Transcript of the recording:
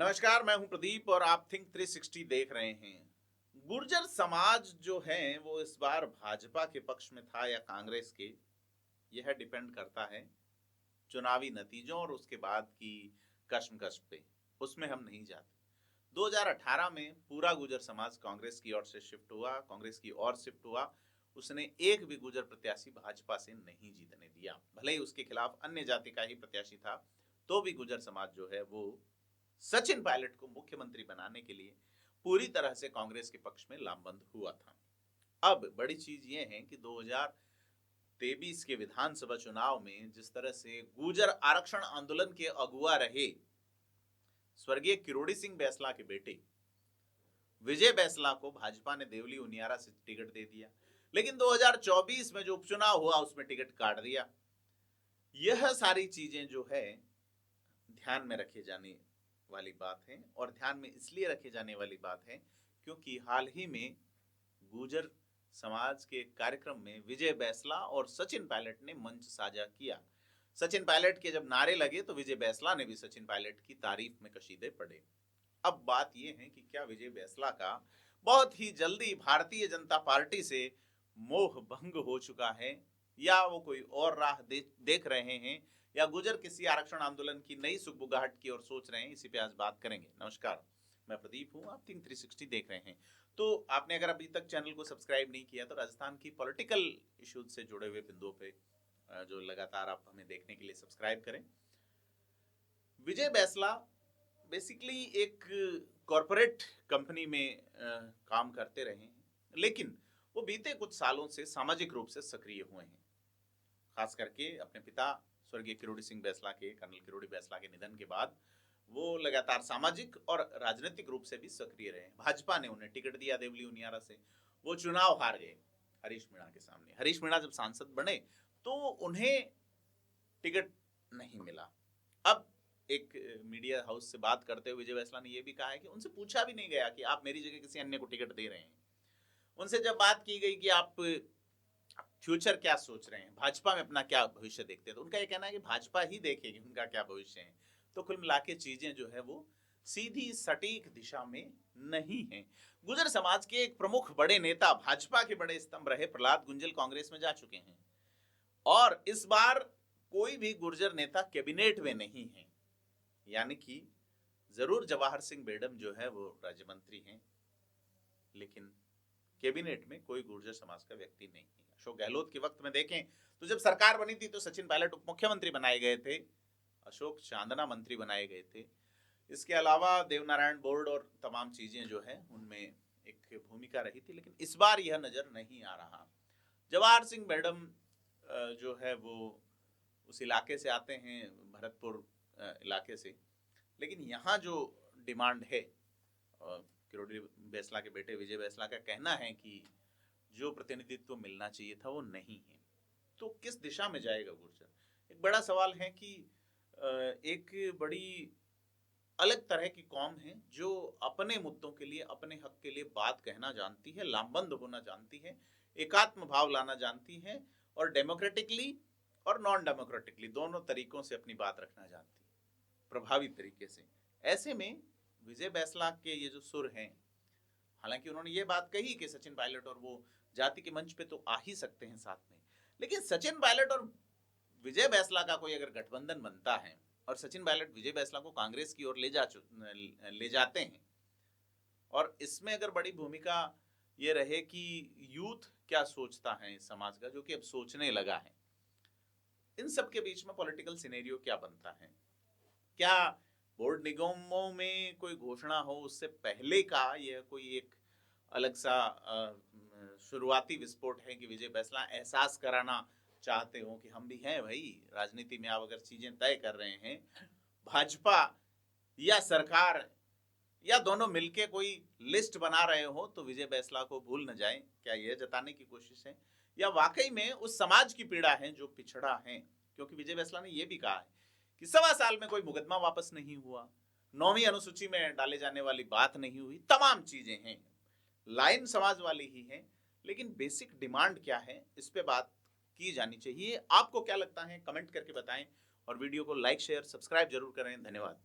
नमस्कार, मैं हूं प्रदीप और आप थिंक 360 देख रहे हैं। गुर्जर समाज जो है वो इस बार भाजपा के पक्ष में था या कांग्रेस के, यह डिपेंड करता है चुनावी नतीजों और उसके बाद की कश्मकश पे। उसमें हम नहीं जाते। 2018 में पूरा गुर्जर समाज कांग्रेस की ओर से शिफ्ट हुआ, कांग्रेस की ओर शिफ्ट हुआ। उसने एक भी गुर्जर प्रत्याशी भाजपा से नहीं जीतने दिया, भले ही उसके खिलाफ अन्य जाति का ही प्रत्याशी था, तो भी गुर्जर समाज जो है वो सचिन पायलट को मुख्यमंत्री बनाने के लिए पूरी तरह से कांग्रेस के पक्ष में लामबंद हुआ था। अब बड़ी चीज ये है कि 2023 के विधानसभा चुनाव में जिस तरह से गुर्जर आरक्षण आंदोलन के अगुआ रहे स्वर्गीय किरोड़ी सिंह बैसला के बेटे विजय बैसला को भाजपा ने देवली उनियारा से टिकट दे दिया, लेकिन 2024 में जो उपचुनाव हुआ उसमें टिकट काट दिया। यह सारी चीजें जो है ध्यान में रखे जाने वाली बात है, और ध्यान में इसलिए रखे जाने वाली बात है क्योंकि हाल ही में गुर्जर समाज के कार्यक्रम में विजय बैसला और सचिन पायलट ने मंच साझा किया। सचिन पायलट के जब नारे लगे तो विजय बैसला ने भी सचिन पायलट की तारीफ में कशीदे पड़े। अब बात यह है कि क्या विजय बैसला का बहुत ही जल्दी भारतीय जनता पार्टी से मोह भंग हो चुका है, या वो कोई और राह देख रहे हैं, या गुर्जर किसी आरक्षण आंदोलन की नई सुगबुगाहट की ओर सोच रहे हैं। इसी पे आज बात करेंगे। नमस्कार, मैं प्रदीप हूं, आप थिंक 360 देख रहे हैं। तो आपने अगर अभी तक चैनल को सब्सक्राइब नहीं किया तो राजस्थान की पॉलिटिकल इश्यूज से जुड़े हुए बिंदुओं पे जो लगातार आप हमें देखने के लिए सब्सक्राइब करें। विजय बैसला बेसिकली एक कॉरपोरेट कंपनी में काम करते रहे हैं, लेकिन वो बीते कुछ सालों से सामाजिक रूप से सक्रिय हुए हैं। खास करके अपने पिता स्वर्गीय किरोड़ी सिंह बैसला के, कर्नल किरोड़ी बैसला के निधन के बाद वो लगातार सामाजिक और राजनीतिक रूप से भी सक्रिय रहे। भाजपा ने उन्हें टिकट दिया देवली उनियारा से, वो चुनाव हार गए हरीश मीणा के सामने। हरीश मीणा जब सांसद बने तो उन्हें टिकट नहीं मिला। अब एक मीडिया हाउस से बात करते हुए विजय बैसला ने यह भी कहा है कि उनसे पूछा भी नहीं गया कि आप मेरी जगह किसी अन्य को टिकट दे रहे हैं। उनसे जब बात की गई कि आप फ्यूचर क्या सोच रहे हैं, भाजपा में अपना क्या भविष्य देखते हैं, तो उनका यह कहना है कि भाजपा ही देखेगी उनका क्या भविष्य है। तो कुल मिला के चीजें जो है वो सीधी सटीक दिशा में नहीं है। गुर्जर समाज के एक प्रमुख बड़े नेता, भाजपा के बड़े स्तंभ रहे प्रहलाद गुंजल कांग्रेस में जा चुके हैं, और इस बार कोई भी गुर्जर नेता कैबिनेट में नहीं है। यानी कि जरूर जवाहर सिंह बेडम जो है वो राज्य मंत्री हैं, लेकिन कैबिनेट में कोई गुर्जर समाज का व्यक्ति नहीं है। अशोक गहलोत के वक्त में देखें तो जब सरकार बनी थी तो सचिन पायलट उप मुख्यमंत्री बनाए गए थे, अशोक चांदना मंत्री बनाए गए थे। इसके अलावा देवनारायण बोर्ड और तमाम चीजें जो है उनमें एक भूमिका रही थी, लेकिन इस बार यह नजर नहीं आ रहा। जवाहर सिंह मैडम जो है वो उस इलाके से आते हैं, भरतपुर इलाके से, लेकिन यहाँ जो डिमांड है, किरोड़ी बैसला के बेटे विजय बैसला का कहना है कि जो प्रतिनिधित्व मिलना चाहिए था वो नहीं है। तो किस दिशा में जाएगा गुर्जर? एक बड़ा सवाल है कि एक बड़ी अलग तरह की कौम है जो अपने मुद्दों के लिए, अपने हक के लिए बात कहना जानती है, लामबंद होना जानती है, एकात्म भाव लाना जानती है, और डेमोक्रेटिकली और नॉन डेमोक्रेटिकली दोनों तरीकों से अपनी बात रखना जानती है, प्रभावी तरीके से। ऐसे में विजय बैसला के ये जो सुर हैं, हालांकि उन्होंने ये बात कही कि सचिन पायलट और वो जाति के मंच पे तो आ ही सकते हैं साथ में, लेकिन सचिन पायलट और विजय बैसला का कोई अगर गठबंधन बनता है और सचिन पायलट विजय बैसला को कांग्रेस की ओर ले जाते हैं, और इसमें अगर बड़ी भूमिका ये रहे कि यूथ क्या सोचता है इस समाज का, जो कि अब सोचने लगा है, इन सब के बीच में पॉलिटिकल सिनेरियो क्या बनता है? क्या बोर्ड निगमों में कोई घोषणा हो उससे पहले का यह कोई एक अलग सा शुरुआती विस्फोट है कि विजय बैसला एहसास कराना चाहते हो कि हम भी हैं भाई, राजनीति में आप अगर चीजें तय कर रहे हैं, भाजपा या सरकार या दोनों मिलके कोई लिस्ट बना रहे हो, तो विजय बैसला को भूल न जाए, क्या यह जताने की कोशिश है, या वाकई में उस समाज की पीड़ा है जो पिछड़ा है? क्योंकि विजय बैसला ने यह भी कहा है कि 1.25 साल में कोई मुकदमा वापस नहीं हुआ, 9वीं अनुसूची में डाले जाने वाली बात नहीं हुई, तमाम चीजें हैं, लाइन समाज वाली ही है, लेकिन बेसिक डिमांड क्या है इस पे बात की जानी चाहिए। आपको क्या लगता है, कमेंट करके बताएं, और वीडियो को लाइक शेयर सब्सक्राइब जरूर करें। धन्यवाद।